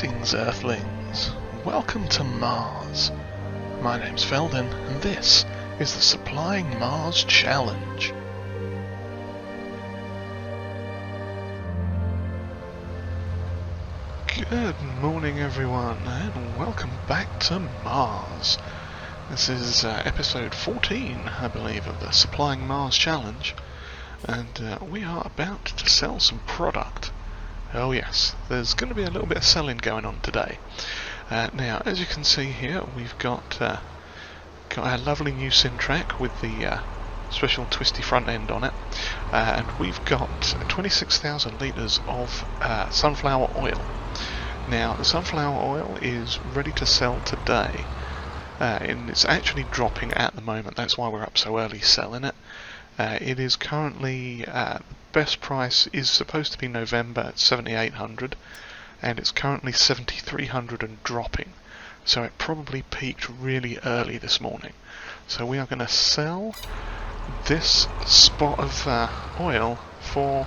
Greetings, Earthlings. Welcome to Mars. My name's Felden, and this is the Supplying Mars Challenge. Good morning, everyone, and welcome back to Mars. This is episode 14, I believe, of the Supplying Mars Challenge, and we are about to sell some product. Oh yes, there's going to be a little bit of selling going on today. Now, as you can see here, we've got our lovely new Syntrack with the special twisty front end on it, and we've got 26,000 litres of sunflower oil. Now, the sunflower oil is ready to sell today, and it's actually dropping at the moment. That's why we're up so early selling it. It is currently, best price is supposed to be November at 7,800, and it's currently 7,300 and dropping. So it probably peaked really early this morning. So we are going to sell this spot of oil for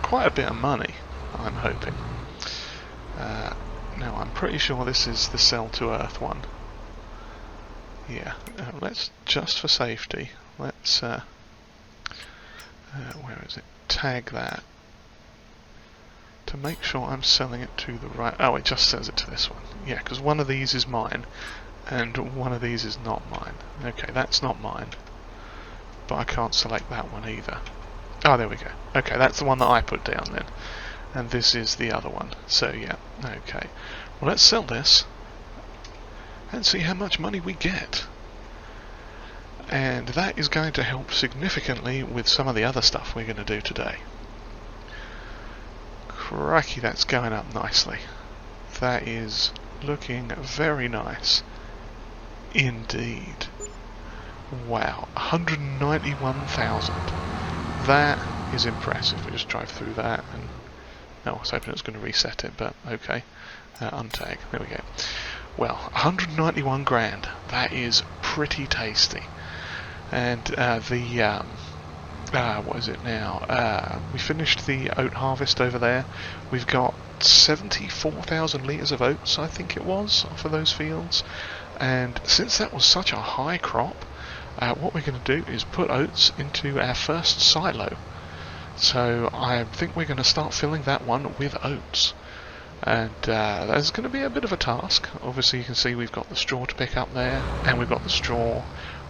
quite a bit of money, I'm hoping. Now I'm pretty sure this is the sell to Earth one. Yeah, let's, just for safety, let's where is it? Tag that to make sure I'm selling it to the right. Oh, it just says it to this one. Yeah, because one of these is mine and one of these is not mine. Okay, that's not mine, but I can't select that one either. Oh, there we go. Okay, that's the one that I put down then, and this is the other one. So yeah, okay. Well, let's sell this and see how much money we get. And that is going to help significantly with some of the other stuff we're going to do today. Crikey, that's going up nicely. That is looking very nice indeed. Wow, 191,000. That is impressive. We just drive through that, and no, I was hoping it was going to reset it, but okay. Untag, there we go. Well, 191 grand. That is pretty tasty. And what is it now? We finished the oat harvest over there. We've got 74,000 litres of oats, I think it was, for those fields. And since that was such a high crop, what we're going to do is put oats into our first silo. So I think we're going to start filling that one with oats. And that's going to be a bit of a task. Obviously you can see we've got the straw to pick up there, and we've got the straw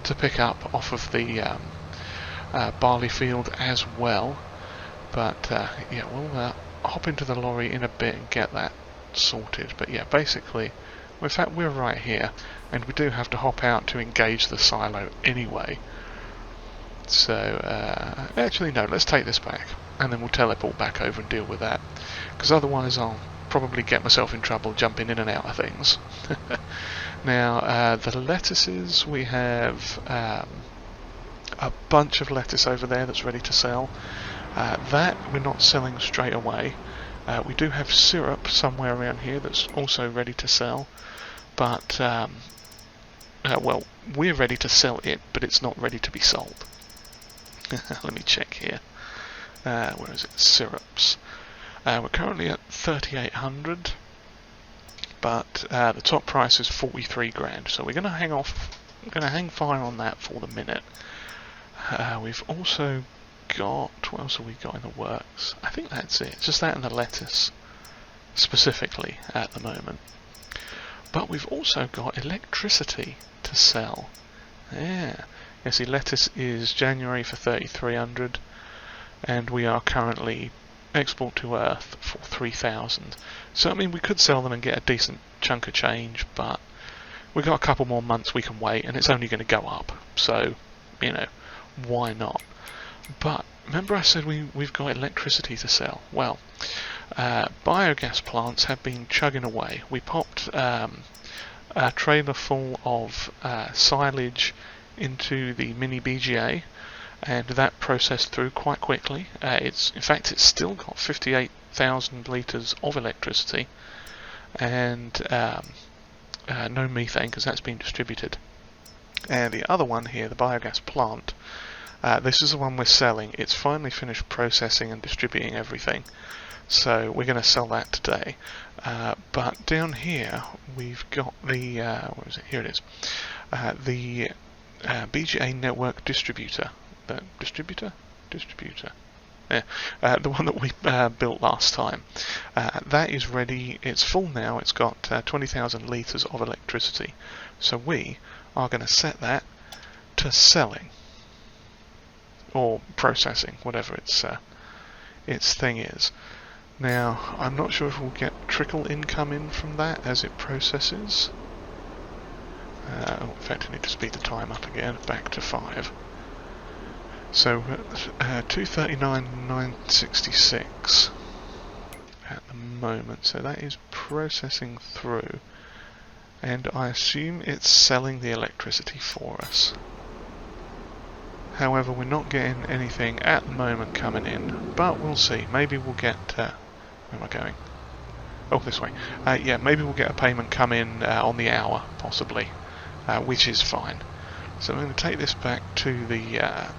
to pick up off of the barley field as well. But yeah, we'll hop into the lorry in a bit and get that sorted. But yeah, basically, in fact we're right here, and we do have to hop out to engage the silo anyway. So actually no, let's take this back and then we'll teleport back over and deal with that, because otherwise I'll probably get myself in trouble jumping in and out of things. Now, the lettuces, we have a bunch of lettuce over there that's ready to sell. That we're not selling straight away. We do have syrup somewhere around here that's also ready to sell, but well, we're ready to sell it, but it's not ready to be sold. Let me check here. Where is it? Syrups. We're currently at 3,800. But the top price is 43 grand, so we're going to hang fire on that for the minute. We've also got, what else have we got in the works? I think that's it, just that and the lettuce, specifically at the moment. But we've also got electricity to sell. Yeah, you see, lettuce is January for 3,300, and we are currently export to Earth for 3,000. So I mean, we could sell them and get a decent chunk of change, but we've got a couple more months we can wait, and it's only going to go up. So, you know, why not? But remember I said we've got electricity to sell. Well, biogas plants have been chugging away. We popped a trailer full of silage into the mini BGA, and that processed through quite quickly. In fact, it's still got 58,000 litres of electricity, and no methane because that's been distributed. And the other one here, the biogas plant, This is the one we're selling. It's finally finished processing and distributing everything, so we're going to sell that today. But down here we've got the where is it? Here it is. The BGA network distributor. The distributor. Yeah, the one that we built last time. That is ready. It's full now. It's got 20,000 litres of electricity. So we are going to set that to selling or processing, whatever its thing is. Now, I'm not sure if we'll get trickle income in from that as it processes. In fact, I need to speed the time up again, back to 5. So 239,966 at the moment, so that is processing through, and I assume it's selling the electricity for us. However, we're not getting anything at the moment coming in, but we'll see. Maybe we'll get where am I going? Oh, this way. Yeah, maybe we'll get a payment come in on the hour, possibly, which is fine. So I'm going to take this back to the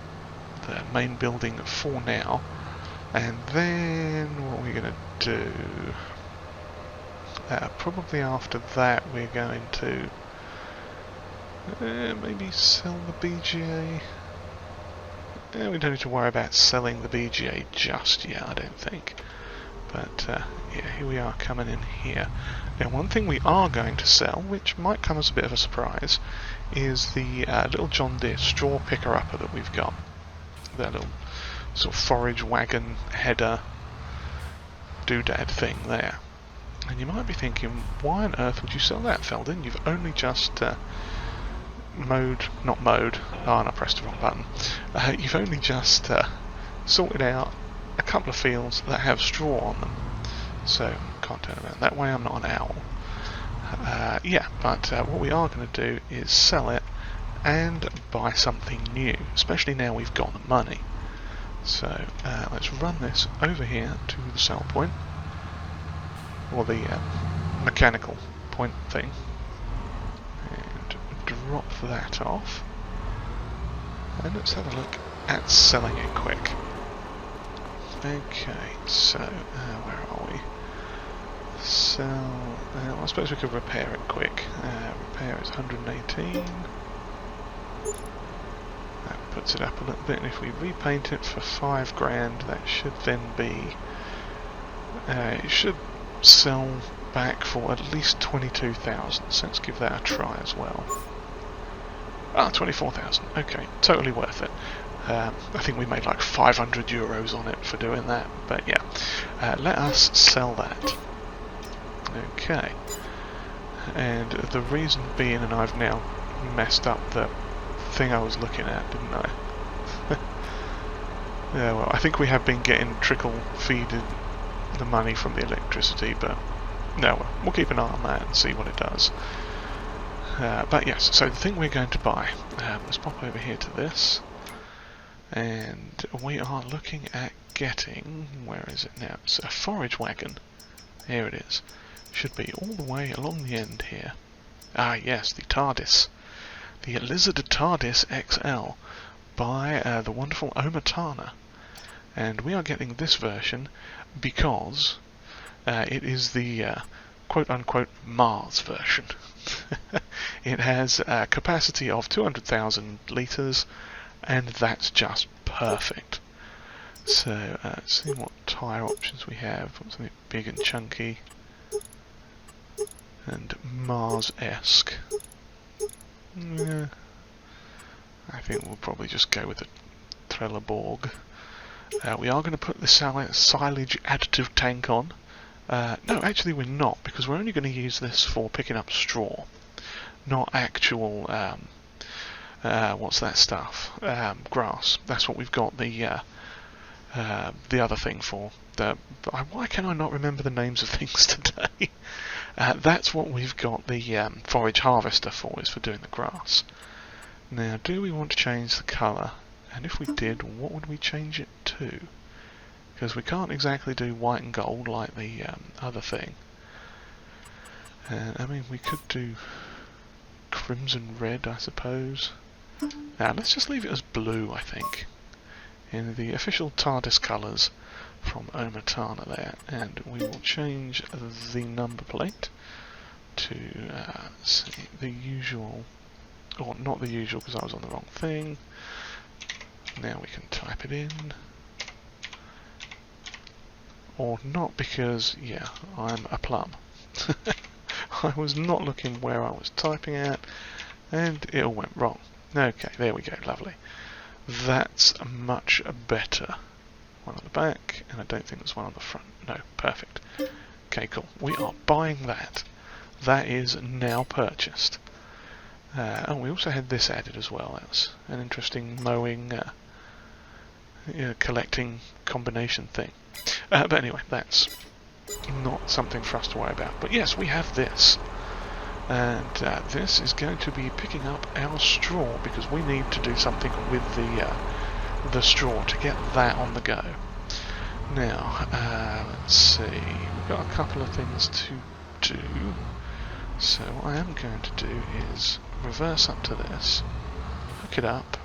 main building for now, and then what we're going to do, probably after that we're going to maybe sell the BGA. We don't need to worry about selling the BGA just yet, I don't think, but yeah, here we are coming in here. Now, one thing we are going to sell, which might come as a bit of a surprise, is the little John Deere straw picker-upper that we've got. That little sort of forage wagon header doodad thing there. And you might be thinking, why on earth would you sell that, Feldon? You've only just not mowed, and I pressed the wrong button. You've only just sorted out a couple of fields that have straw on them. So, can't turn around that way, I'm not an owl. Yeah, but what we are going to do is sell it and buy something new, especially now we've got the money. So let's run this over here to the sell point, or the mechanical point thing, and drop that off, and let's have a look at selling it quick. Okay, so where are we? Sell, I suppose we could repair it quick. Repair is 118. That puts it up a little bit, and if we repaint it for 5 grand, that should then be, it should sell back for at least 22,000, so let's give that a try as well. 24,000, okay, totally worth it. I think we made like 500 euros on it for doing that, but yeah, let us sell that. Okay, and the reason being, and I've now messed up the thing I was looking at, didn't I? Yeah, well, I think we have been getting trickle-feeded the money from the electricity, but no, well, we'll keep an eye on that and see what it does. But yes, so the thing we're going to buy, let's pop over here to this, and we are looking at getting, where is it now? It's a forage wagon. Here it is. Should be all the way along the end here. Ah yes, the Tardis. The Lizard Tardis XL by the wonderful Omatana. And we are getting this version because it is the quote-unquote Mars version. It has a capacity of 200,000 litres, and that's just perfect. So, let's see what tyre options we have. Something big and chunky, and Mars-esque. Yeah, I think we'll probably just go with the Trelleborg. We are going to put the silage additive tank on. No, actually we're not, because we're only going to use this for picking up straw, not actual, what's that stuff? Grass. That's what we've got the other thing for. Why can I not remember the names of things today? That's what we've got the forage harvester for, is for doing the grass. Now, do we want to change the colour? And if we did, what would we change it to? Because we can't exactly do white and gold like the other thing. I mean, we could do crimson red, I suppose. Now let's just leave it as blue, I think, in the official Tardis colours from Omatana there, and we will change the number plate to see, the usual, or not the usual because I was on the wrong thing. Now we can type it in, or not because, yeah, I'm a plum. I was not looking where I was typing at, and it all went wrong. Okay, there we go, lovely. That's much better. One on the back, and I don't think there's one on the front. No, perfect. Okay, cool. We are buying that. That is now purchased. And we also had this added as well. That's an interesting mowing, collecting combination thing. But anyway, that's not something for us to worry about. But yes, we have this. And this is going to be picking up our straw, because we need to do something with the straw to get that on the go. Now, let's see, we've got a couple of things to do. So what I am going to do is reverse up to this, hook it up.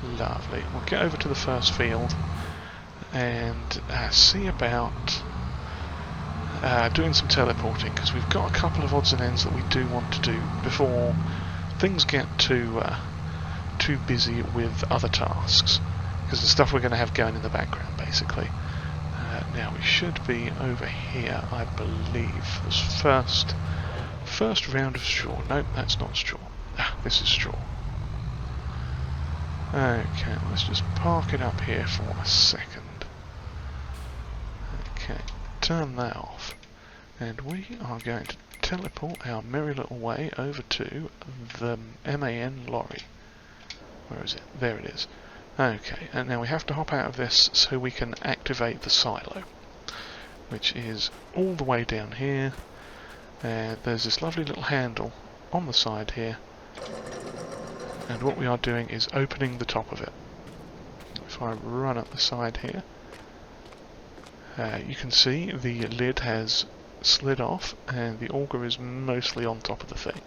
Lovely. We'll get over to the first field and see about doing some teleporting, because we've got a couple of odds and ends that we do want to do before things get too busy with other tasks, because the stuff we're going to have going in the background basically. Now we should be over here, I believe. This first round of straw. Nope, that's not straw. This is straw. Okay, let's just park it up here for a second. Okay, turn that off, and we are going to teleport our merry little way over to the MAN lorry. Where is it? There it is. Okay, and now we have to hop out of this so we can activate the silo, which is all the way down here. There's this lovely little handle on the side here, and what we are doing is opening the top of it. If I run up the side here, you can see the lid has slid off and the auger is mostly on top of the thing.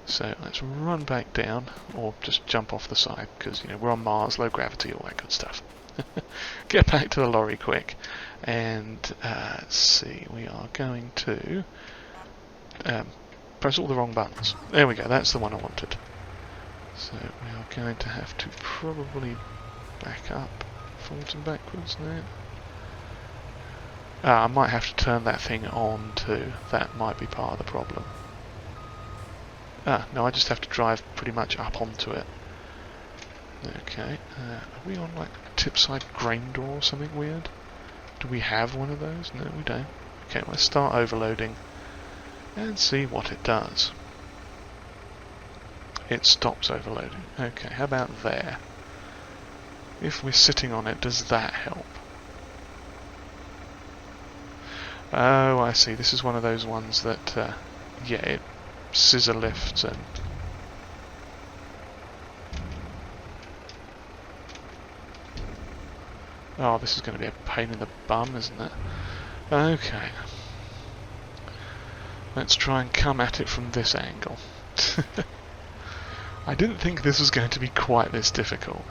So let's run back down, or just jump off the side, because we're on Mars, low gravity, all that good stuff. Get back to the lorry quick, and let's see, we are going to press all the wrong buttons. There we go, that's the one I wanted. So we are going to have to probably back up, forwards and backwards now. I might have to turn that thing on too, that might be part of the problem. No, I just have to drive pretty much up onto it. Okay, are we on like tip-side grain door or something weird? Do we have one of those? No, we don't. Okay, let's start overloading and see what it does. It stops overloading. Okay, how about there? If we're sitting on it, does that help? Oh, I see. This is one of those ones that, yeah, it scissor lifts and... Oh, this is going to be a pain in the bum, isn't it? Okay. Let's try and come at it from this angle. I didn't think this was going to be quite this difficult.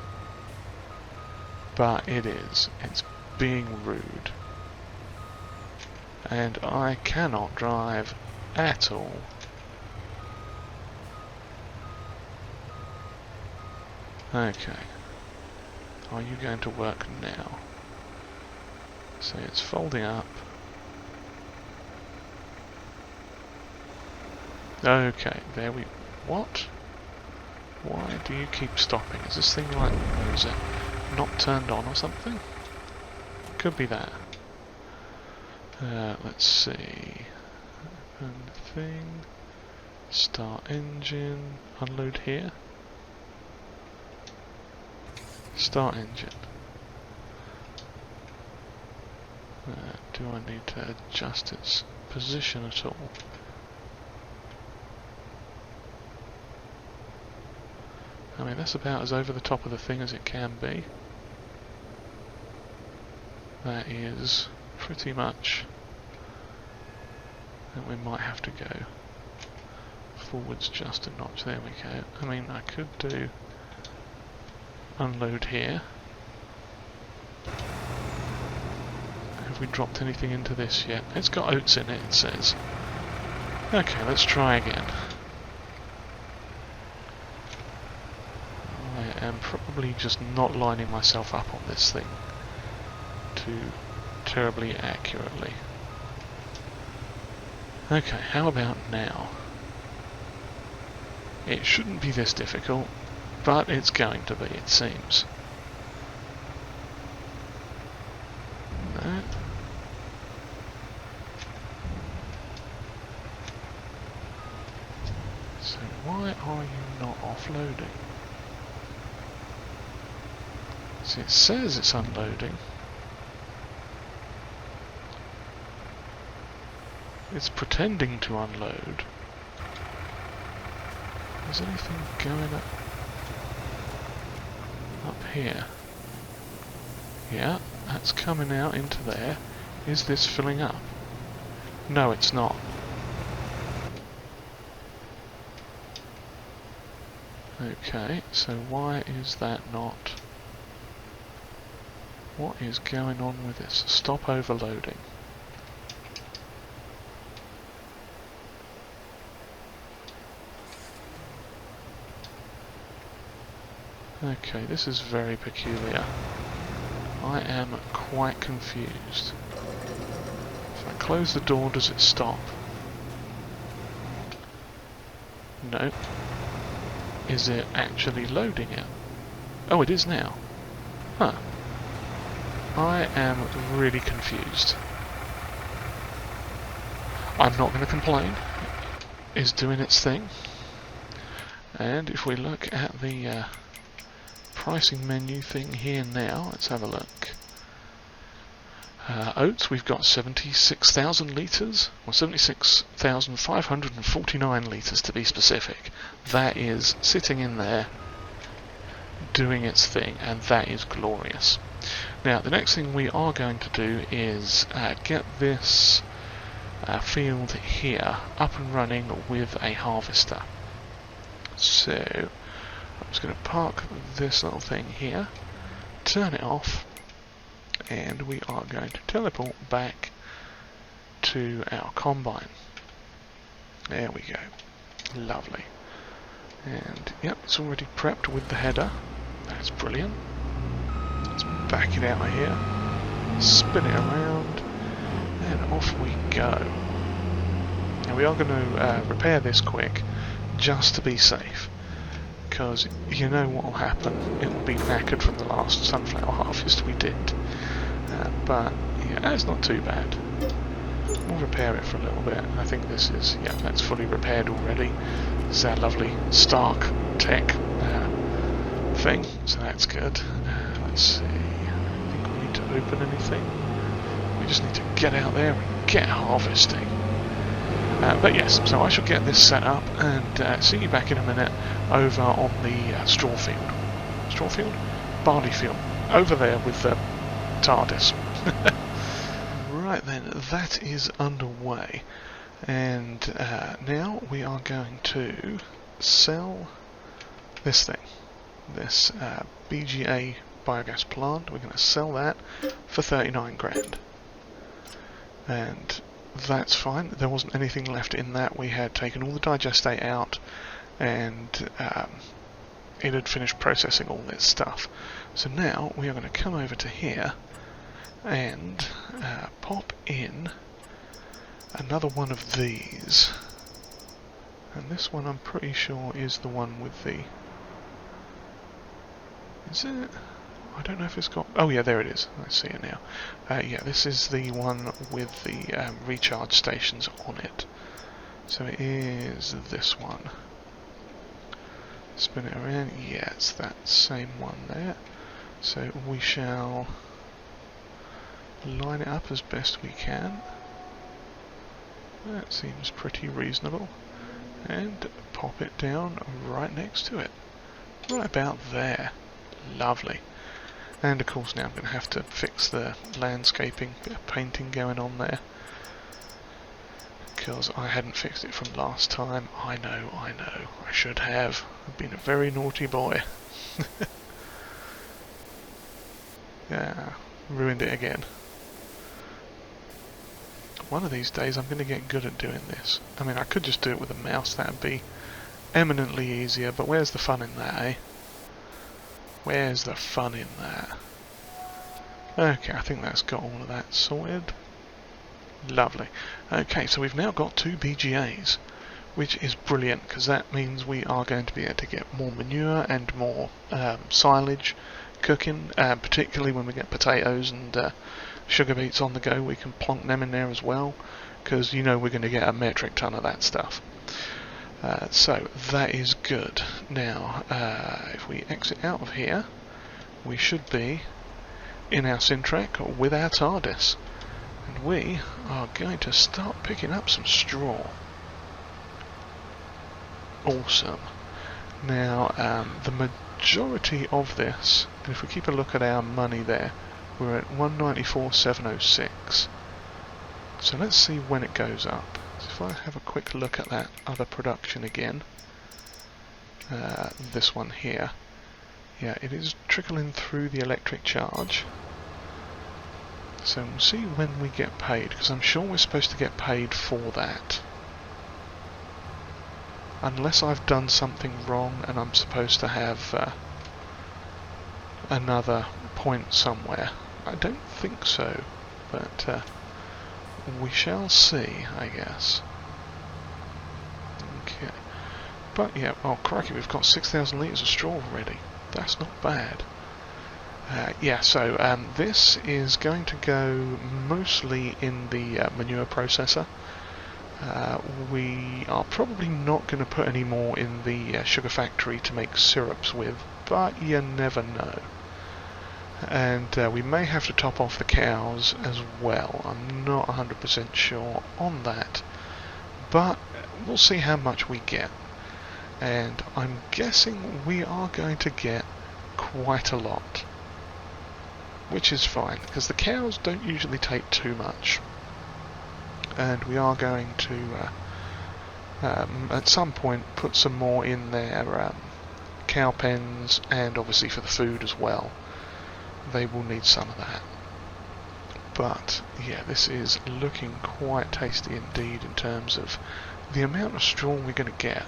But it is. It's being rude. And I cannot drive at all. Okay. Are you going to work now? So it's folding up. Okay, there we... What? Why do you keep stopping? Is this thing like... What is it? Not turned on or something? Could be that. Let's see. Open thing. Start engine. Unload here. Start engine. Do I need to adjust its position at all? I mean, that's about as over the top of the thing as it can be. That is pretty much... And we might have to go forwards just a notch. There we go. I mean, I could do unload here. Have we dropped anything into this yet? It's got oats in it, it says. Okay, let's try again. I am probably just not lining myself up on this thing too terribly accurately. Okay, how about now? It shouldn't be this difficult, but it's going to be, it seems. No. So why are you not offloading? See, it says it's unloading. It's pretending to unload. Is anything going up here? Yeah, that's coming out into there. Is this filling up? No, it's not. Okay, so why is that not? What is going on with this? Stop overloading. Okay, this is very peculiar. I am quite confused. If I close the door, does it stop? No. Is it actually loading it? Oh, it is now. Huh. I am really confused. I'm not going to complain. It's doing its thing. And if we look at the pricing menu thing here now, let's have a look. Oats, we've got 76,000 litres, or 76,549 litres to be specific. That is sitting in there, doing its thing, and that is glorious. Now, the next thing we are going to do is get this field here up and running with a harvester. So, I'm just going to park this little thing here, turn it off, and we are going to teleport back to our combine. There we go. Lovely. And, yep, it's already prepped with the header. That's brilliant. Let's back it out of here, spin it around, and off we go. Now we are going to repair this quick, just to be safe, because you know what will happen. It will be knackered from the last sunflower harvest we did. But yeah, it's not too bad. We'll repair it for a little bit. I think this is, yeah, that's fully repaired already. This is our lovely Stark Tech thing, so that's good. Let's see, I think we need to open anything. We just need to get out there and get harvesting. But yes, so I shall get this set up and see you back in a minute over on the straw field. Straw field? Barley field. Over there with the Tardis. Right then, that is underway. And now we are going to sell this thing. This BGA biogas plant. We're going to sell that for 39 grand. And that's fine. There wasn't anything left in that. We had taken all the digestate out and it had finished processing all this stuff. So now we are going to come over to here and pop in another one of these. And this one I'm pretty sure is the one with the... Is it? I don't know if it's got... Oh yeah, there it is. I see it now. Yeah, this is the one with the recharge stations on it. So it is this one. Spin it around. Yeah, it's that same one there. So we shall line it up as best we can. That seems pretty reasonable. And pop it down right next to it. Right about there. Lovely. And of course now I'm going to have to fix the landscaping, bit of painting going on there. because I hadn't fixed it from last time. I know, I should have. I've been a very naughty boy. Yeah, ruined it again. One of these days I'm going to get good at doing this. I mean, I could just do it with a mouse, that would be eminently easier, but where's the fun in that, eh? Where's the fun in that? Okay, I think that's got all of that sorted. Lovely. Okay, so we've now got 2 BGAs, which is brilliant, because that means we are going to be able to get more manure and more silage cooking, particularly when we get potatoes and sugar beets on the go. We can plonk them in there as well, because you know we're going to get a metric ton of that stuff. So that is good. Now, if we exit out of here, we should be in our Syntrack with our Tardis, and we are going to start picking up some straw. Awesome. Now, the majority of this, and if we keep a look at our money there, we're at 194,706. So let's see when it goes up. So if I have a quick look at that other production again, this one here, yeah, it is trickling through the electric charge. So we'll see when we get paid, because I'm sure we're supposed to get paid for that. Unless I've done something wrong and I'm supposed to have another point somewhere. I don't think so, but we shall see, I guess. Okay. But yeah, oh crikey, we've got 6,000 litres of straw already. That's not bad. Yeah, so this is going to go mostly in the manure processor. We are probably not going to put any more in the sugar factory to make syrups with, but you never know. And we may have to top off the cows as well. I'm not 100% sure on that, but we'll see how much we get. And I'm guessing we are going to get quite a lot, which is fine, because the cows don't usually take too much. And we are going to, at some point, put some more in their cow pens, and obviously for the food as well. They will need some of that. But, yeah, this is looking quite tasty indeed in terms of the amount of straw we're going to get.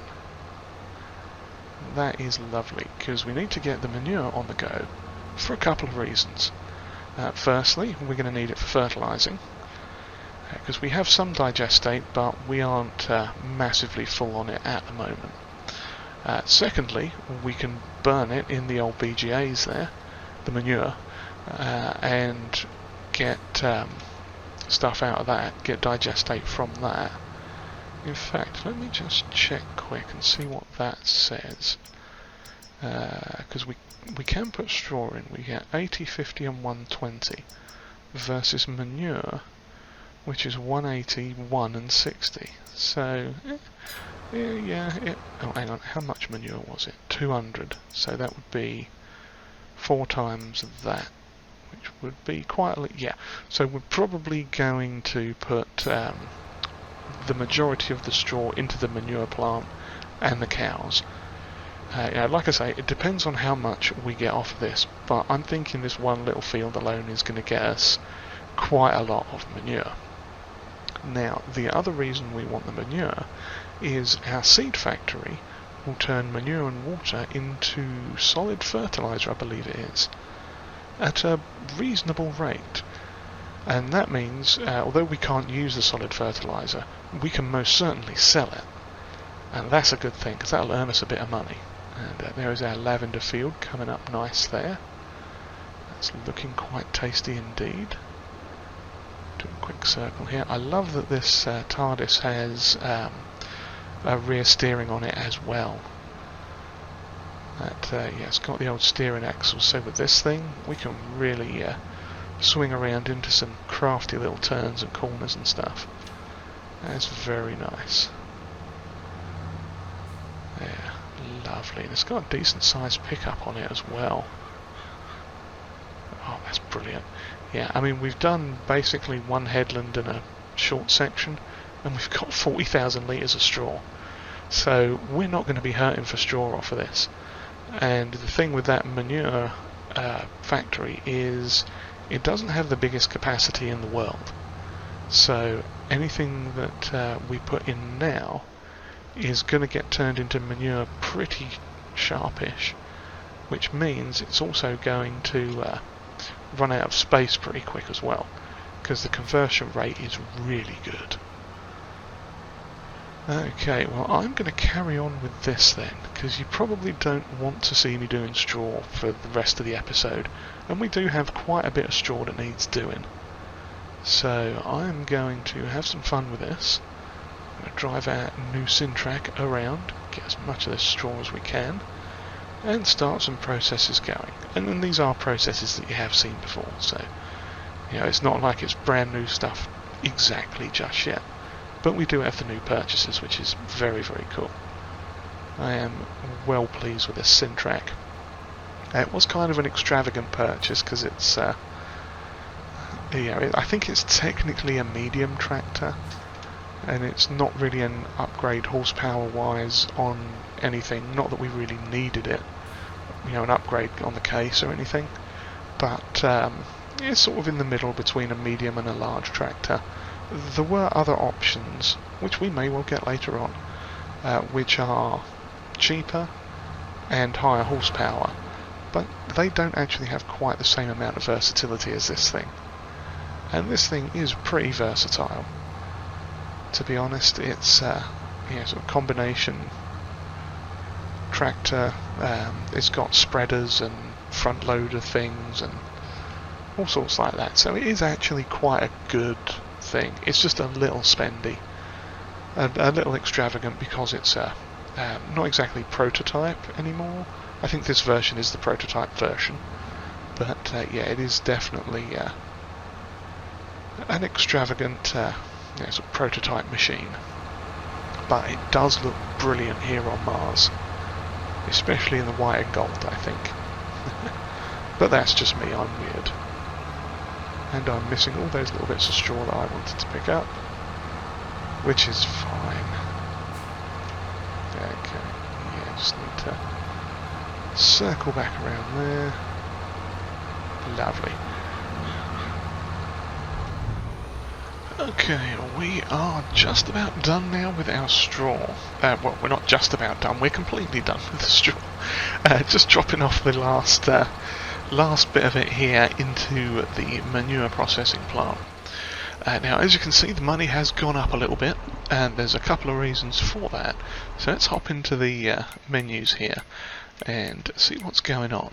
That is lovely, because we need to get the manure on the go for a couple of reasons. Firstly, we're going to need it for fertilizing, because we have some digestate, but we aren't massively full on it at the moment. Secondly, we can burn it in the old BGAs there, the manure, and get stuff out of that, get digestate from that. In fact, let me just check quick and see what that says, because we can put straw in. We get 80, 50 and 120 versus manure, which is 180, 1 and 60. So, oh, hang on, how much manure was it? 200. So that would be 4 times that, which would be quite a yeah. So we're probably going to put the majority of the straw into the manure plant and the cows. Yeah, like I say, it depends on how much we get off of this, but I'm thinking this one little field alone is going to get us quite a lot of manure. Now, the other reason we want the manure is our seed factory will turn manure and water into solid fertilizer, I believe it is, at a reasonable rate. And that means, although we can't use the solid fertilizer, we can most certainly sell it. And that's a good thing, because that'll earn us a bit of money. And there is our lavender field coming up nice there. That's looking quite tasty indeed. Do a quick circle here. I love that this Tardis has a rear steering on it as well. Yeah, it's got the old steering axle, so with this thing we can really swing around into some crafty little turns and corners and stuff. That's very nice. Yeah, lovely. And it's got a decent sized pickup on it as well. Oh, that's brilliant. Yeah, I mean, we've done basically one headland and a short section, and we've got 40,000 litres of straw. So we're not going to be hurting for straw off of this. And the thing with that manure factory is it doesn't have the biggest capacity in the world. So anything that we put in now is going to get turned into manure pretty sharpish, which means it's also going to run out of space pretty quick as well, because the conversion rate is really good. Okay, well I'm going to carry on with this then, because you probably don't want to see me doing straw for the rest of the episode, and we do have quite a bit of straw that needs doing. So I'm going to have some fun with this. I'm going to drive our new Syntrack around, get as much of this straw as we can, and start some processes going. And then these are processes that you have seen before, so you know, it's not like it's brand new stuff exactly just yet. But we do have the new purchases, which is very, very cool. I am well pleased with this Syntrack. It was kind of an extravagant purchase because it's, I think it's technically a medium tractor, and it's not really an upgrade horsepower-wise on anything. Not that we really needed it, you know, an upgrade on the case or anything. But it's sort of in the middle between a medium and a large tractor. There were other options, which we may well get later on, which are cheaper and higher horsepower, but they don't actually have quite the same amount of versatility as this thing. And this thing is pretty versatile. To be honest, it's sort of combination tractor. It's got spreaders and front loader things and all sorts like that. So it is actually quite a good thing. It's just a little spendy, a little extravagant because it's not exactly prototype anymore. I think this version is the prototype version, but yeah, it is definitely an extravagant sort of prototype machine. But it does look brilliant here on Mars, especially in the white and gold, I think. But that's just me, I'm weird. And I'm missing all those little bits of straw that I wanted to pick up, which is fine. Okay, yeah, just need to circle back around there. Lovely. Okay, we are just about done now with our straw. Well, we're not just about done, we're completely done with the straw. Just dropping off the last bit of it here into the manure processing plant. Now, as you can see, the money has gone up a little bit, and there's a couple of reasons for that. So let's hop into the menus here and see what's going on.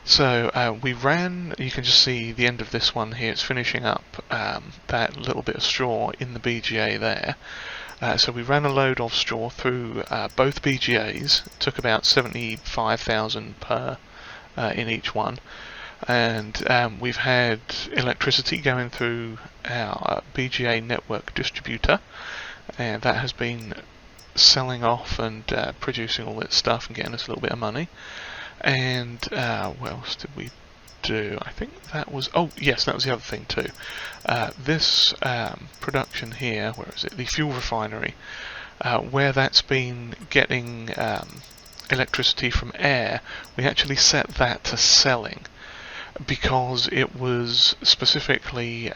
So we ran, you can just see the end of this one here, it's finishing up that little bit of straw in the BGA there. So we ran a load of straw through both BGAs. It took about 75,000 per in each one, and we've had electricity going through our BGA network distributor, and that has been selling off and producing all that stuff and getting us a little bit of money. And what else did we do? I think that was, oh yes, that was the other thing too. This production here, where is it? The fuel refinery, where that's been getting electricity from air, we actually set that to selling because it was specifically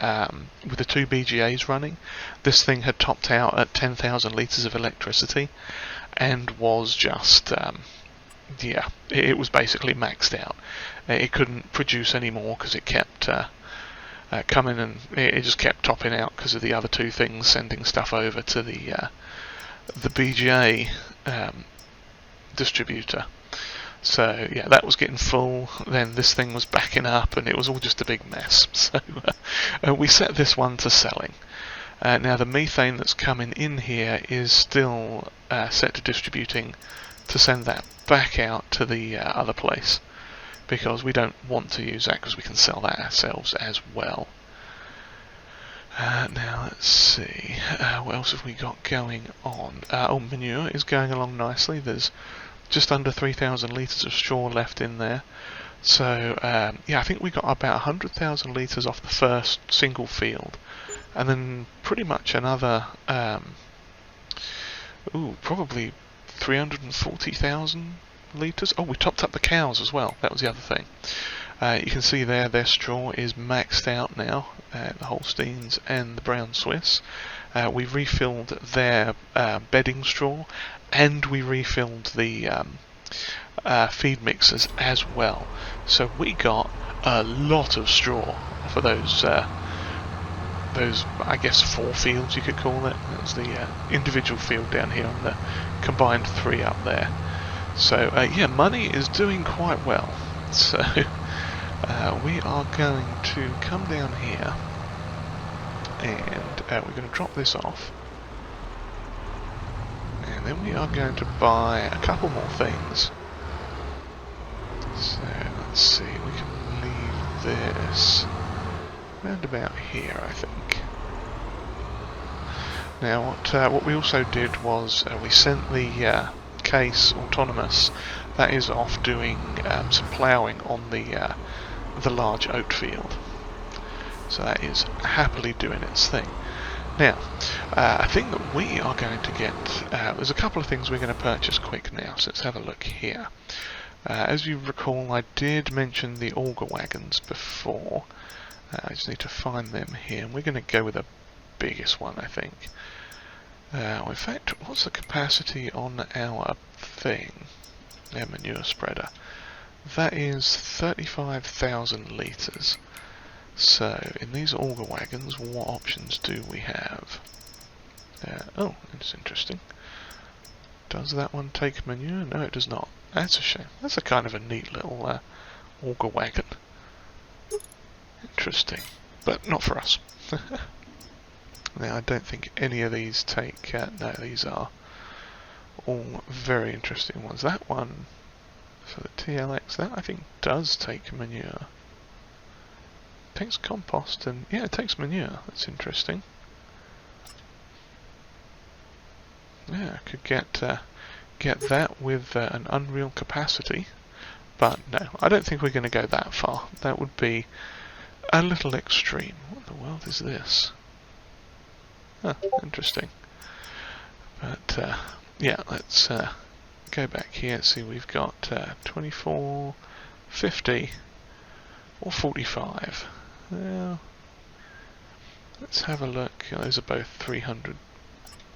with the two BGAs running, this thing had topped out at 10,000 litres of electricity and was just yeah, it was basically maxed out. It couldn't produce any more because it kept coming, and it just kept topping out because of the other two things sending stuff over to the BGA distributor. So yeah, that was getting full, then this thing was backing up, and it was all just a big mess. So we set this one to selling. Now the methane that's coming in here is still set to distributing to send that back out to the other place, because we don't want to use that because we can sell that ourselves as well. Now let's see, what else have we got going on? Manure is going along nicely. There's just under 3,000 litres of straw left in there. So yeah, I think we got about 100,000 litres off the first single field, and then pretty much another, probably 340,000 litres. Oh, we topped up the cows as well, that was the other thing. You can see there their straw is maxed out now, the Holsteins and the Brown Swiss. We refilled their bedding straw, and we refilled the feed mixers as well. So we got a lot of straw for those I guess 4 fields you could call it. That was the individual field down here and the combined 3 up there. So yeah, money is doing quite well. So we are going to come down here and we're going to drop this off, and then we are going to buy a couple more things. So let's see, we can leave this round about here, I think. Now what we also did was we sent the case autonomous, that is off doing some ploughing on the large oat field. So that is happily doing its thing. Now, I think that we are going to get, there's a couple of things we're going to purchase quick now, so let's have a look here. As you recall, I did mention the auger wagons before. I just need to find them here, and we're going to go with the biggest one, I think. In fact, what's the capacity on our thing? Our manure spreader. That is 35,000 litres. So, in these auger wagons, what options do we have? Oh, that's interesting. Does that one take manure? No, it does not. That's a shame. That's a kind of a neat little auger wagon. Interesting. But not for us. Now, I don't think any of these take... no, these are all very interesting ones. That one, for the TLX, that I think does take manure. Takes compost and... yeah, it takes manure. That's interesting. Yeah, I could get that with an unreal capacity. But no, I don't think we're going to go that far. That would be a little extreme. What in the world is this? Huh, interesting. But yeah, let's go back here. See, we've got 24, 50, or 45. Well, let's have a look. Those are both 300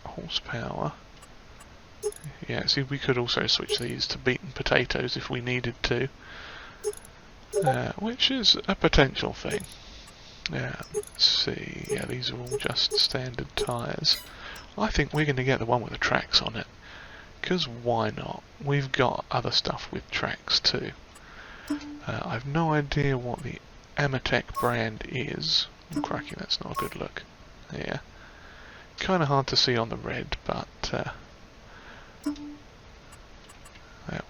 horsepower. Yeah, see, we could also switch these to beaten potatoes if we needed to, which is a potential thing. Let's see. Yeah, these are all just standard tyres. I think we're going to get the one with the tracks on it, because why not? We've got other stuff with tracks too. I've no idea what the Amatec brand is. Oh, crikey, that's not a good look. Yeah, kind of hard to see on the red, but that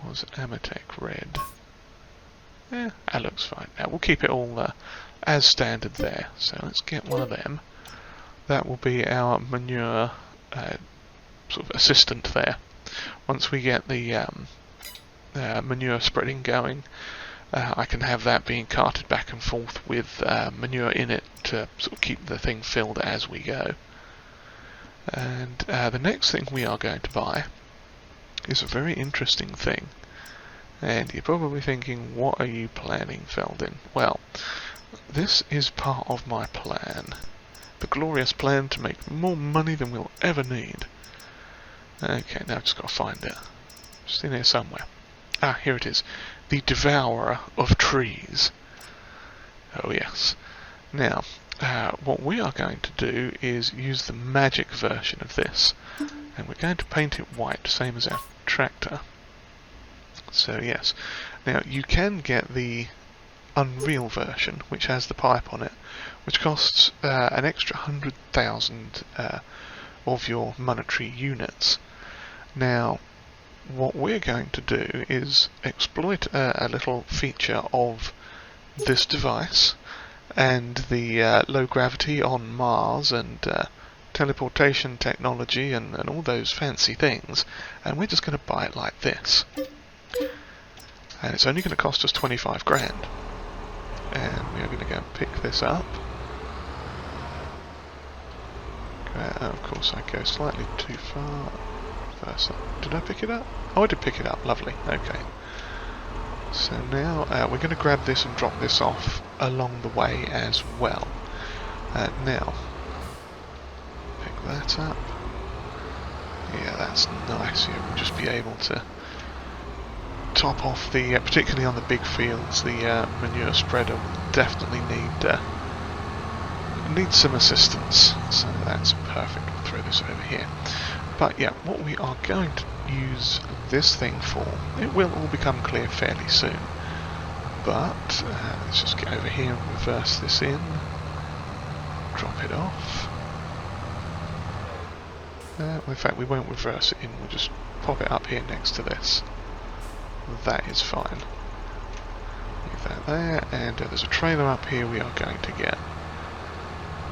was Amatec red. Yeah, that looks fine. Now we'll keep it all as standard there. So let's get one of them. That will be our manure sort of assistant there. Once we get the manure spreading going, I can have that being carted back and forth with manure in it to sort of keep the thing filled as we go. And the next thing we are going to buy is a very interesting thing. And you're probably thinking, what are you planning, Feldin? Well, this is part of my plan. The glorious plan to make more money than we'll ever need. Okay, now I've just got to find it. Just in here somewhere. Ah, here it is. The Devourer of Trees. Oh yes. Now, what we are going to do is use the magic version of this. And we're going to paint it white, same as our tractor. So yes. Now, you can get the Unreal version, which has the pipe on it, which costs an extra 100,000 of your monetary units. Now, what we're going to do is exploit a little feature of this device and the low gravity on Mars and teleportation technology and all those fancy things, and we're just going to buy it like this. and it's only going to cost us 25 grand. And we are going to go and pick this up. Of course I go slightly too far. Did I pick it up? Oh, I did pick it up, lovely, okay. So now we're going to grab this and drop this off along the way as well. Now, pick that up. Yeah, that's nice. Yeah, we'll just be able to top off the, particularly on the big fields, the manure spreader will definitely need some assistance. So that's perfect. We'll throw this over here. But yeah, what we are going to use this thing for, it will all become clear fairly soon. But let's just get over here and reverse this in. Drop it off. Well, in fact, we won't reverse it in, we'll just pop it up here next to this. That is fine. Leave that there, and there's a trailer up here we are going to get.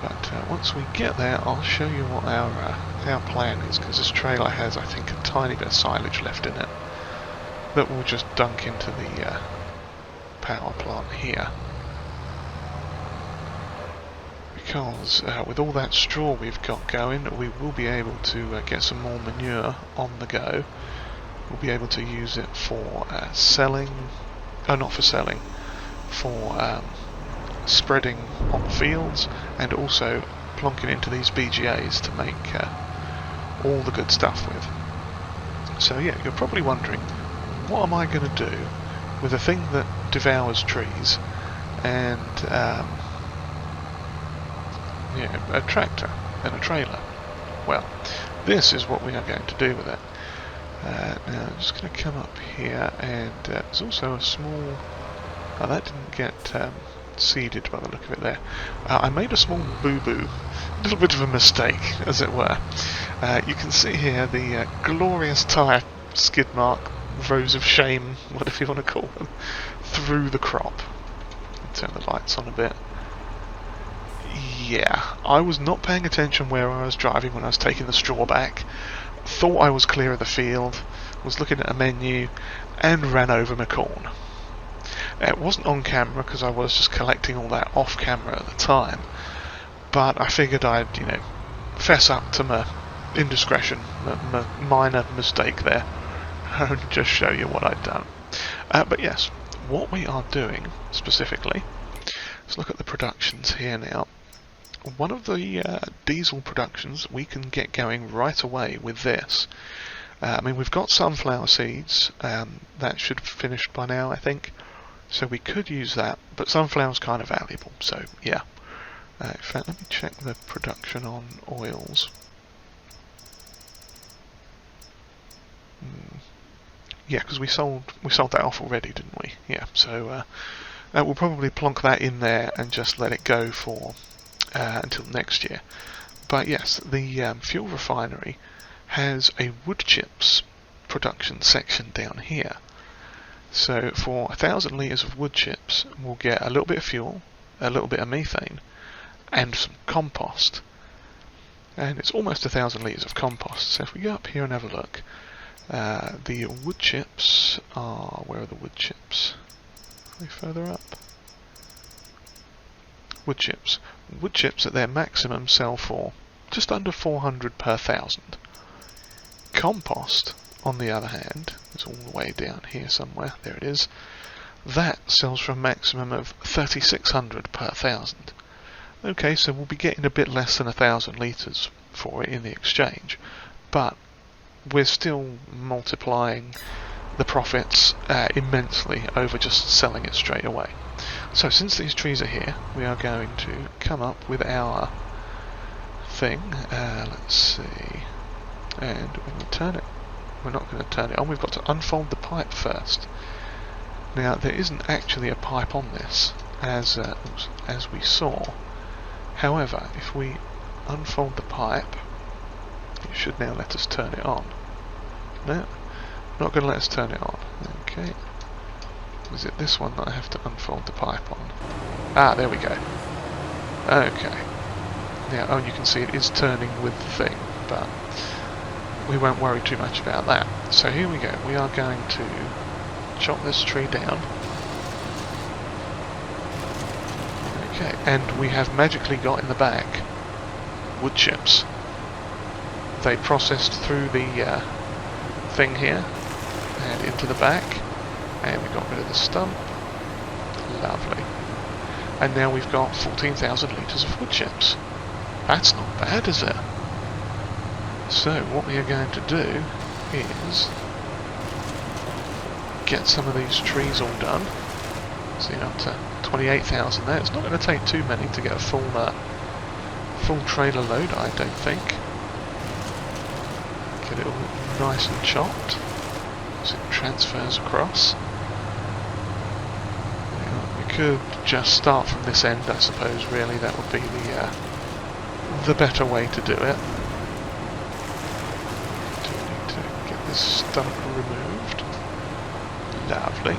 But once we get there, I'll show you what our plan is, because this trailer has, I think, a tiny bit of silage left in it that we'll just dunk into the power plant here. Because with all that straw we've got going, we will be able to get some more manure on the go. We'll be able to use it for selling, not for selling, for spreading on the fields, and also plonking into these BGAs to make all the good stuff with. So yeah, you're probably wondering, what am I going to do with a thing that devours trees and a tractor and a trailer? Well, this is what we are going to do with it. Now I'm just going to come up here, and there's also a small... Oh, that didn't get seeded by the look of it there. I made a small boo-boo, a little bit of a mistake, as it were. You can see here the glorious tyre skid mark, rows of shame, whatever you want to call them, through the crop. Turn the lights on a bit. Yeah, I was not paying attention where I was driving when I was taking the straw back. Thought I was clear of the field, was looking at a menu, and ran over my corn. It wasn't on camera because I was just collecting all that off camera at the time, but I figured I'd, fess up to my indiscretion, my minor mistake there, and just show you what I'd done. But yes, what we are doing specifically, let's look at the productions here now. One of the diesel productions we can get going right away with this. I mean, we've got sunflower seeds, that should have finished by now, I think. So we could use that, but sunflower's kind of valuable, so yeah. In fact, let me check the production on oils. Yeah, because we sold that off already, didn't we? Yeah, so we'll probably plonk that in there and just let it go for until next year. But yes, the fuel refinery has a wood chips production section down here. So for 1,000 litres of wood chips, we'll get a little bit of fuel, a little bit of methane, and some compost. And it's almost 1,000 litres of compost. So if we go up here and have a look, the wood chips are... Where are the wood chips? Are they further up? Wood chips. Wood chips at their maximum sell for just under 400 per 1,000. Compost, on the other hand, is all the way down here somewhere. There it is. That sells for a maximum of 3,600 per 1,000. Okay, so we'll be getting a bit less than 1,000 litres for it in the exchange, but we're still multiplying the profits immensely over just selling it straight away. So since these trees are here, we are going to come up with our thing. Let's see, and we're going to turn it. We're not going to turn it on, we've got to unfold the pipe first. Now there isn't actually a pipe on this, as we saw. However, if we unfold the pipe, it should now let us turn it on. No, not going to let us turn it on. Okay. Is it this one that I have to unfold the pipe on? Ah, there we go. Okay. Now, oh, you can see it is turning with the thing, but we won't worry too much about that. So here we go. We are going to chop this tree down. Okay, and we have magically got in the back wood chips. They processed through the thing here and into the back, and we got rid of the stump. Lovely. And now we've got 14,000 litres of wood chips. That's not bad, is it? So what we are going to do is get some of these trees all done. See, up to 28,000 there. It's not going to take too many to get a full trailer load, I don't think. Get it all nice and chopped so it transfers across. We could just start from this end, I suppose. Really, that would be the better way to do it. Do need to get this stump removed. Lovely.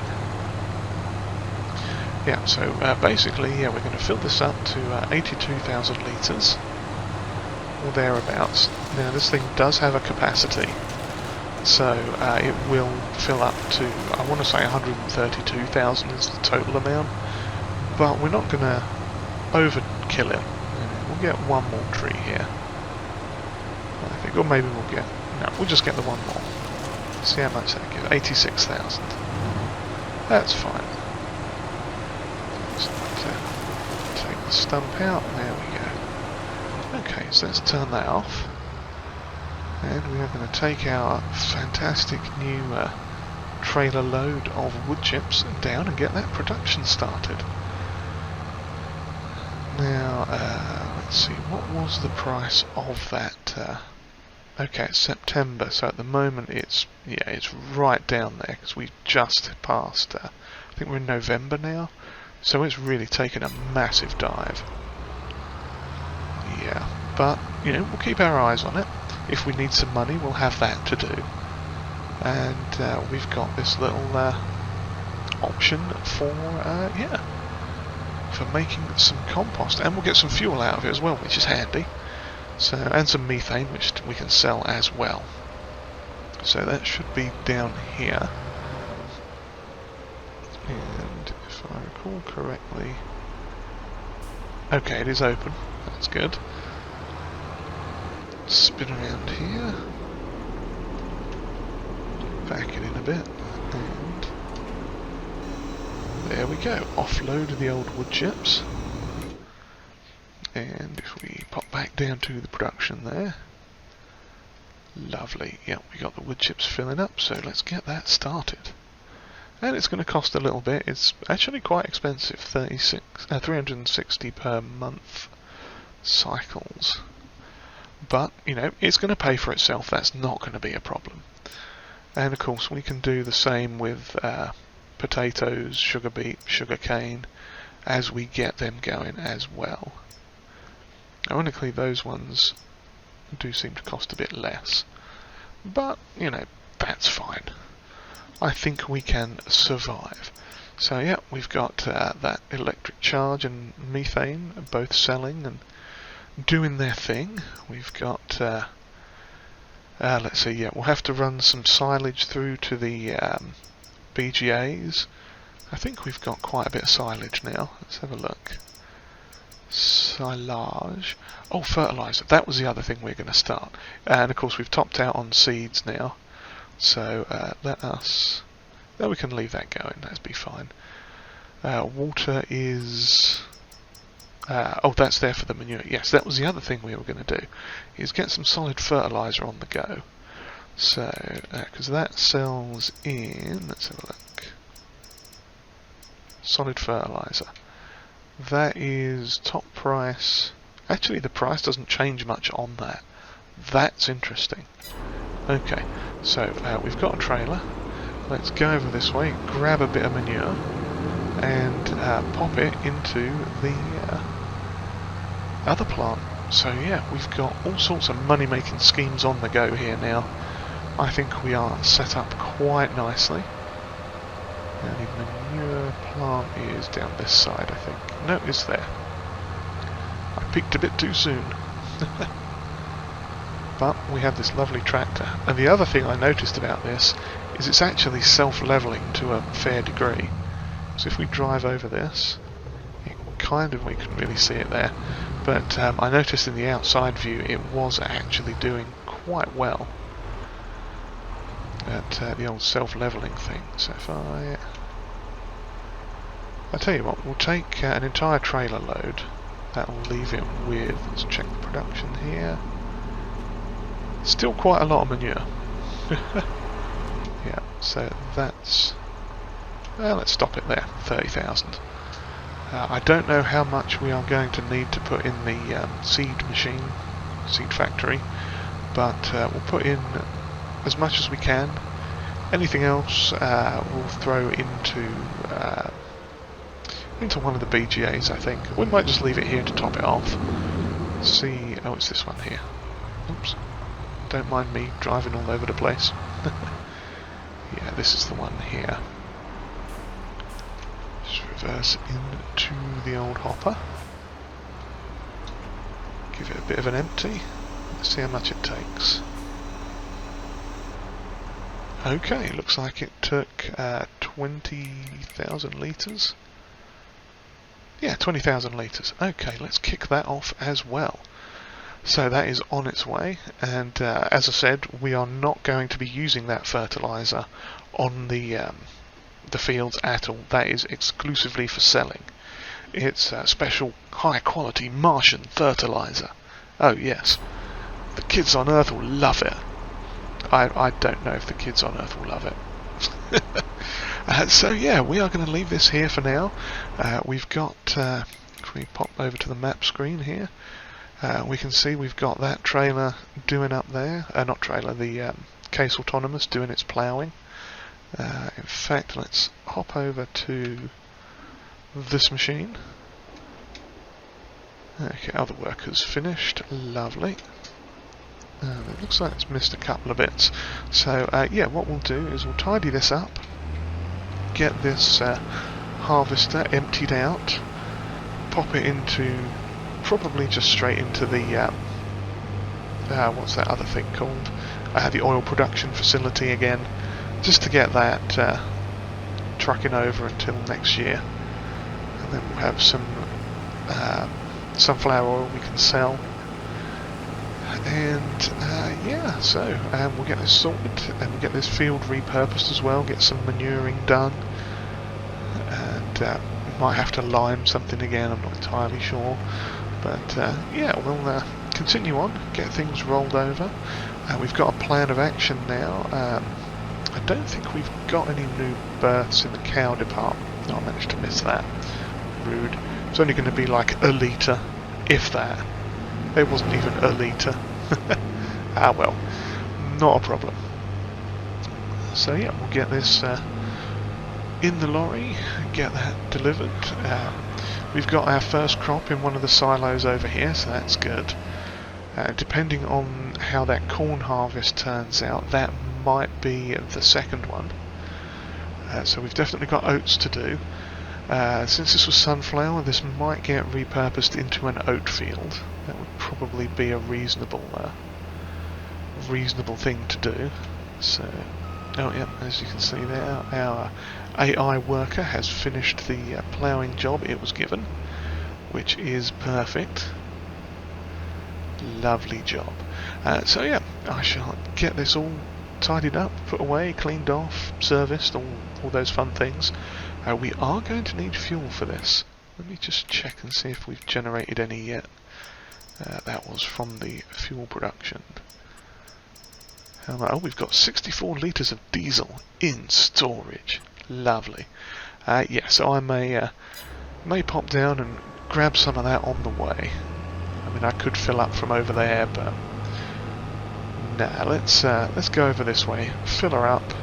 Yeah, so basically, yeah, we're going to fill this up to 82,000 litres, or thereabouts. Now, this thing does have a capacity, so it will fill up to, I want to say 132,000 is the total amount, but we're not going to overkill it. We'll get one more tree here, I think, or maybe we'll get, no, we'll just get the one more. See how much that gives, 86,000. That's fine. Just take the stump out, there we go. Okay, so let's turn that off. And we are going to take our fantastic new trailer load of wood chips down and get that production started. Now, let's see, what was the price of that? Okay, it's September, so at the moment it's right down there because we just passed. I think we're in November now, so it's really taken a massive dive. Yeah, but we'll keep our eyes on it. If we need some money, we'll have that to do. And we've got this little option for for making some compost, and we'll get some fuel out of it as well, which is handy. So, and some methane, which we can sell as well. So that should be down here. And if I recall correctly, okay, it is open. That's good. Spin around here. Back it in a bit, and there we go. Offload the old wood chips. And if we pop back down to the production there, lovely. Yep, we got the wood chips filling up, so let's get that started. And it's going to cost a little bit. It's actually quite expensive, 360 per month cycles. But it's going to pay for itself. That's not going to be a problem. And of course, we can do the same with potatoes, sugar beet, sugar cane, as we get them going as well. Ironically, those ones do seem to cost a bit less, but that's fine. I think we can survive. So yeah, we've got that electric charge and methane both selling and doing their thing. We've got let's see, yeah, we'll have to run some silage through to the BGAs. I think we've got quite a bit of silage now. Let's have a look. Silage. Oh, fertilizer. That was the other thing we're going to start. And of course we've topped out on seeds now. So let us... No, we can leave that going. That'd be fine. Water is... oh, that's there for the manure. Yes, that was the other thing we were going to do. Is get some solid fertilizer on the go. So, because that sells in... Let's have a look. Solid fertilizer. That is top price. Actually, the price doesn't change much on that. That's interesting. Okay, so we've got a trailer. Let's go over this way, grab a bit of manure, and pop it into the other plant. So yeah, we've got all sorts of money-making schemes on the go here now. I think we are set up quite nicely. And the manure plant is down this side, I think. No, it's there. I peeked a bit too soon. But we have this lovely tractor. And the other thing I noticed about this is it's actually self-leveling to a fair degree. So if we drive over this, we couldn't really see it there, but I noticed in the outside view it was actually doing quite well at the old self-leveling thing. So if I tell you what, we'll take an entire trailer load. That will leave it with, let's check the production here, still quite a lot of manure. Yeah, so that's, well, let's stop it there, 30,000. I don't know how much we are going to need to put in the seed factory, but we'll put in as much as we can. Anything else we'll throw into one of the BGAs, I think. We might just leave it here to top it off. See, oh, it's this one here. Oops. Don't mind me driving all over the place. Yeah, this is the one here. Just reverse into the old hopper. Give it a bit of an empty. Let's see how much it takes. Okay, looks like it took 20,000 litres. Yeah, 20,000 litres. Okay, let's kick that off as well. So that is on its way, and as I said, we are not going to be using that fertilizer on the fields at all. That is exclusively for selling. It's a special high-quality Martian fertilizer. Oh yes, the kids on Earth will love it. I don't know if the kids on Earth will love it. So yeah, we are going to leave this here for now. We've got, if we pop over to the map screen here, we can see we've got that trailer doing up there, not trailer, the Case Autonomous doing its ploughing. In fact, let's hop over to this machine. Okay, other workers finished, lovely. It looks like it's missed a couple of bits. So yeah, what we'll do is we'll tidy this up, get this harvester emptied out, pop it into, probably just straight into the, what's that other thing called? The oil production facility again, just to get that trucking over until next year. And then we'll have some sunflower oil we can sell. And yeah, so we'll get this sorted and we'll get this field repurposed as well, get some manuring done, and we might have to lime something again, I'm not entirely sure, but yeah, we'll continue on, get things rolled over. We've got a plan of action now. I don't think we've got any new births in the cow department. No, I managed to miss that. Rude. It's only going to be like a litre, if that. It wasn't even a litre. Ah well, not a problem. So yeah, we'll get this in the lorry, get that delivered. We've got our first crop in one of the silos over here, so that's good. Depending on how that corn harvest turns out, that might be the second one. So we've definitely got oats to do. Since this was sunflower, this might get repurposed into an oat field. That would probably be a reasonable thing to do. So, oh yeah, as you can see there, our AI worker has finished the ploughing job it was given, which is perfect. Lovely job. So yeah, I shall get this all tidied up, put away, cleaned off, serviced, all those fun things. We are going to need fuel for this. Let me just check and see if we've generated any yet. That was from the fuel production. Oh, we've got 64 litres of diesel in storage. Lovely. Yeah, so I may pop down and grab some of that on the way. I mean, I could fill up from over there, but nah, let's go over this way, fill her up,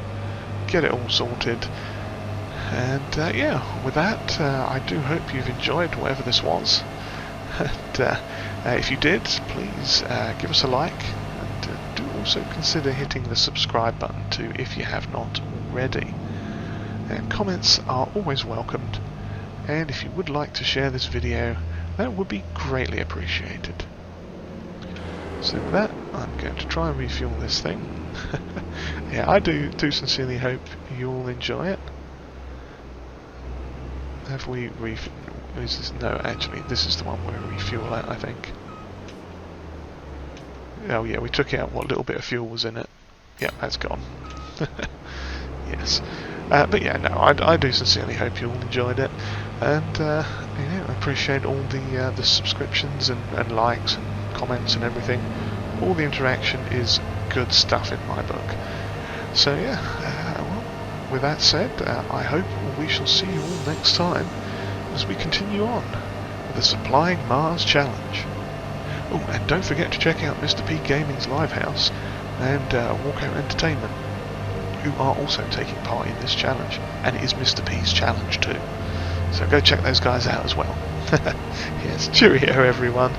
get it all sorted. And yeah, with that, I do hope you've enjoyed whatever this was. And if you did, please give us a like, and do also consider hitting the subscribe button too if you have not already. And comments are always welcomed, and if you would like to share this video, that would be greatly appreciated. So with that, I'm going to try and refuel this thing. Yeah, I do sincerely hope you all enjoy it. Have we is this? No, actually, this is the one where we refuel at, I think. Oh yeah, we took out what little bit of fuel was in it. Yeah, that's gone. Yes. But yeah, no, I do sincerely hope you all enjoyed it, and I appreciate all the subscriptions and likes and comments and everything. All the interaction is good stuff in my book. So yeah, well, with that said, I hope we shall see you all next time as we continue on with the Supplying Mars Challenge. Oh, and don't forget to check out Mr. P Gaming's Livehouse and Walkout Entertainment, who are also taking part in this challenge, and it is Mr. P's challenge too. So go check those guys out as well. Yes, cheerio everyone.